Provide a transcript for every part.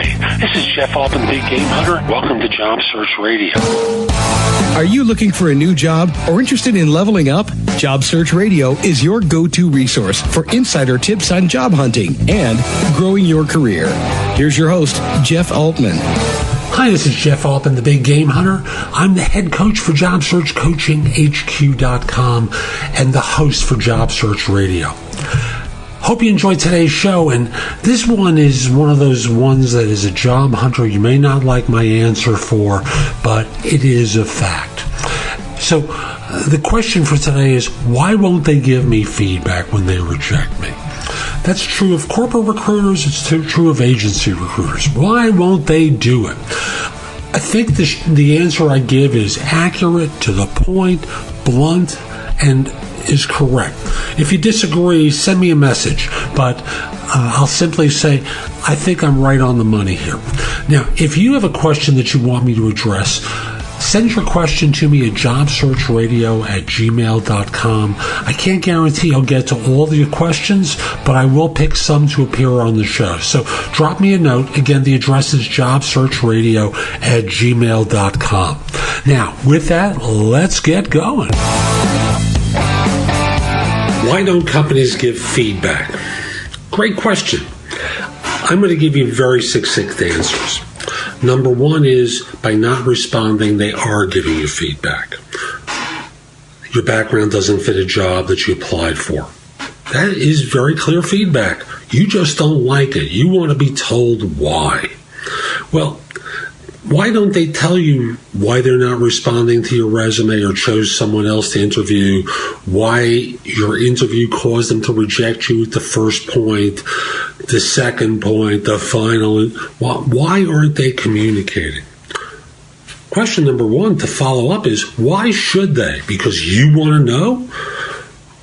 Hi, this is Jeff Altman, the Big Game Hunter. Welcome to Job Search Radio. Are you looking for a new job or interested in leveling up? Job Search Radio is your go-to resource for insider tips on job hunting and growing your career. Here's your host, Jeff Altman. Hi, this is Jeff Altman, the Big Game Hunter. I'm the head coach for JobSearchCoachingHQ.com and the host for Job Search Radio. Hope you enjoyed today's show, and this one is one of those ones that is a job hunter you may not like my answer for, but it is a fact. So the question for today is, why won't they give me feedback when they reject me? That's true of corporate recruiters, it's true of agency recruiters. Why won't they do it? I think the answer I give is accurate, to the point, blunt, and is correct. If you disagree, send me a message, but I'll simply say, I think I'm right on the money here. Now, if you have a question that you want me to address, send your question to me at jobsearchradio@gmail.com. I can't guarantee I'll get to all of your questions, but I will pick some to appear on the show. So drop me a note. Again, the address is jobsearchradio@gmail.com. Now, with that, let's get going. Why don't companies give feedback? Great question. I'm going to give you very succinct answers. Number one is, by not responding, they are giving you feedback. Your background doesn't fit a job that you applied for. That is very clear feedback. You just don't like it. You want to be told why. Well, why don't they tell you why they're not responding to your resume or chose someone else to interview, why your interview caused them to reject you at the first point, the second point, the final? Why aren't they communicating? Question number one to follow up is, why should they? Because you want to know?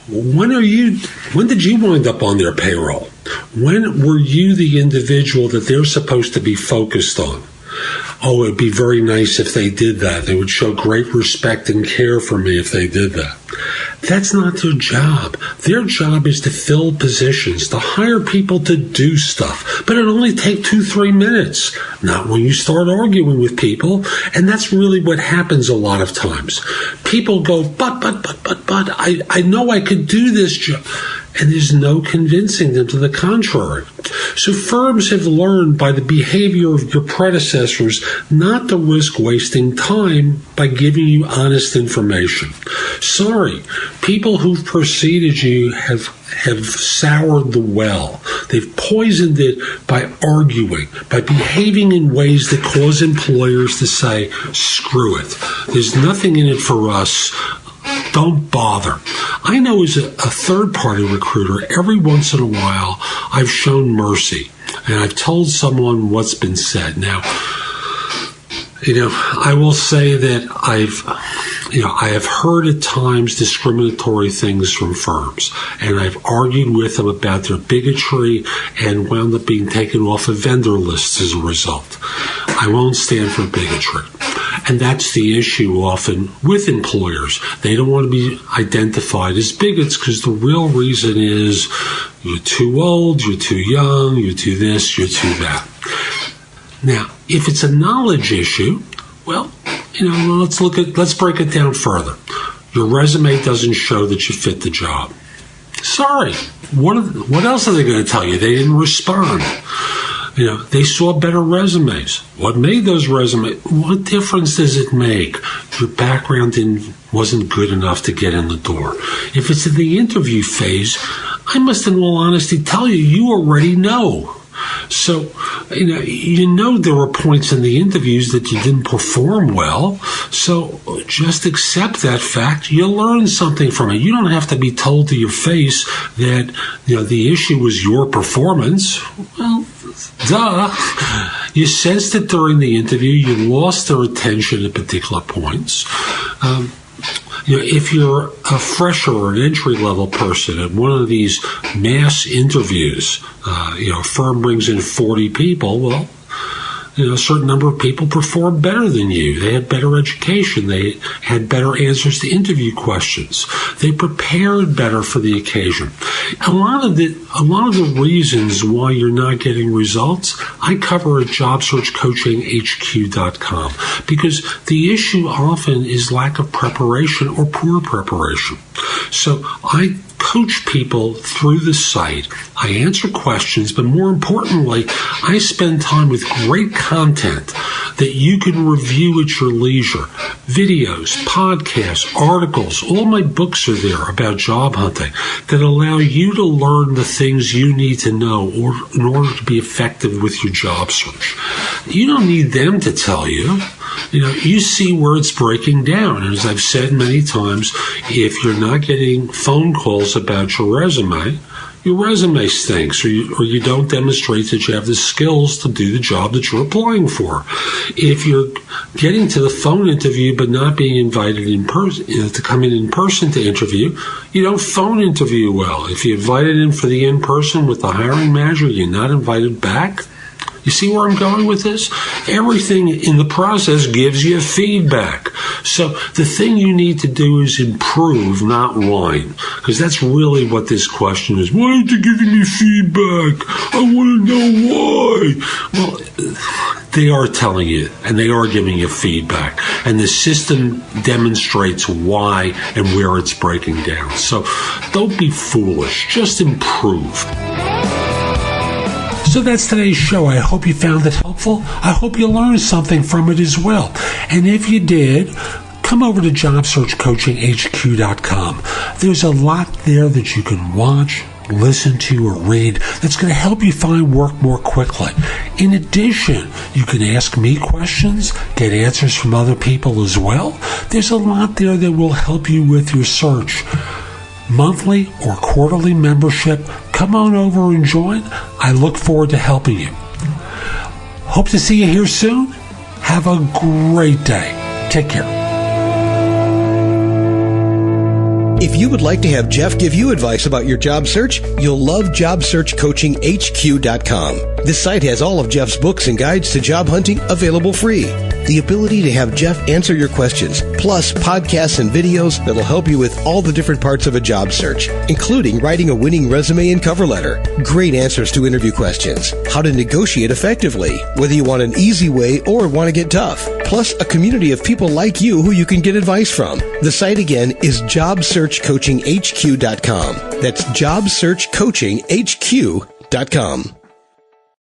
When did you wind up on their payroll? When were you the individual that they're supposed to be focused on? Oh, it would be very nice if they did that. They would show great respect and care for me if they did that. That's not their job. Their job is to fill positions, to hire people to do stuff. But it only takes 2-3 minutes. Not when you start arguing with people. And that's really what happens a lot of times. People go, but, I know I could do this job. And there's no convincing them to the contrary. So firms have learned by the behavior of your predecessors not to risk wasting time by giving you honest information. Sorry, people who've preceded you have soured the well. They've poisoned it by arguing, by behaving in ways that cause employers to say, screw it. There's nothing in it for us. Don't bother. I know as a third-party recruiter, every once in a while, I've shown mercy, and I've told someone what's been said. Now, I will say that I have heard at times discriminatory things from firms, and I've argued with them about their bigotry and wound up being taken off of vendor lists as a result. I won't stand for bigotry. And that's the issue often with employers. They don't want to be identified as bigots because the real reason is you're too old, you're too young, you're too this, you're too that. Now, if it's a knowledge issue, well, let's break it down further. Your resume doesn't show that you fit the job. Sorry. What else are they going to tell you? They didn't respond. They saw better resumes. What made those resumes? What difference does it make? Your background wasn't good enough to get in the door. If it's in the interview phase, I must in all honesty tell you already know. So, there were points in the interviews that you didn't perform well. So just accept that fact. You'll learn something from it. You don't have to be told to your face that, the issue was your performance. Well, duh. You sensed it during the interview. You lost their attention at particular points. If you're a fresher or an entry-level person at one of these mass interviews, a firm brings in 40 people, well, a certain number of people performed better than you. They had better education. They had better answers to interview questions. They prepared better for the occasion. A lot of the reasons why you're not getting results, I cover at JobSearchCoachingHQ.com, because the issue often is lack of preparation or poor preparation. So I coach people through the site. I answer questions, but more importantly, I spend time with great content that you can review at your leisure. Videos, podcasts, articles, all my books are there about job hunting that allow you to learn the things you need to know in order to be effective with your job search. You don't need them to tell you. You see where it's breaking down. And as I've said many times, if you're not getting phone calls about your resume stinks, or you don't demonstrate that you have the skills to do the job that you're applying for. If you're getting to the phone interview but not being invited in person to come in person to interview, you don't phone interview well. If you're invited in for the in-person with the hiring manager, you're not invited back. You see where I'm going with this? Everything in the process gives you feedback. So the thing you need to do is improve, not whine. Because that's really what this question is. Why aren't you giving me feedback? I want to know why. Well, they are telling you, and they are giving you feedback. And the system demonstrates why and where it's breaking down. So don't be foolish. Just improve. So that's today's show. I hope you found it helpful. I hope you learned something from it as well. And if you did, come over to JobSearchCoachingHQ.com. There's a lot there that you can watch, listen to, or read that's going to help you find work more quickly. In addition, you can ask me questions, get answers from other people as well. There's a lot there that will help you with your search. Monthly or quarterly membership, come on over and join. I look forward to helping you. Hope to see you here soon. Have a great day. Take care. If you would like to have Jeff give you advice about your job search, you'll love JobSearchCoachingHQ.com. This site has all of Jeff's books and guides to job hunting available free. The ability to have Jeff answer your questions, plus podcasts and videos that'll help you with all the different parts of a job search, including writing a winning resume and cover letter, great answers to interview questions, how to negotiate effectively, whether you want an easy way or want to get tough, plus a community of people like you who you can get advice from. The site again is JobSearchCoachingHQ.com. That's JobSearchCoachingHQ.com.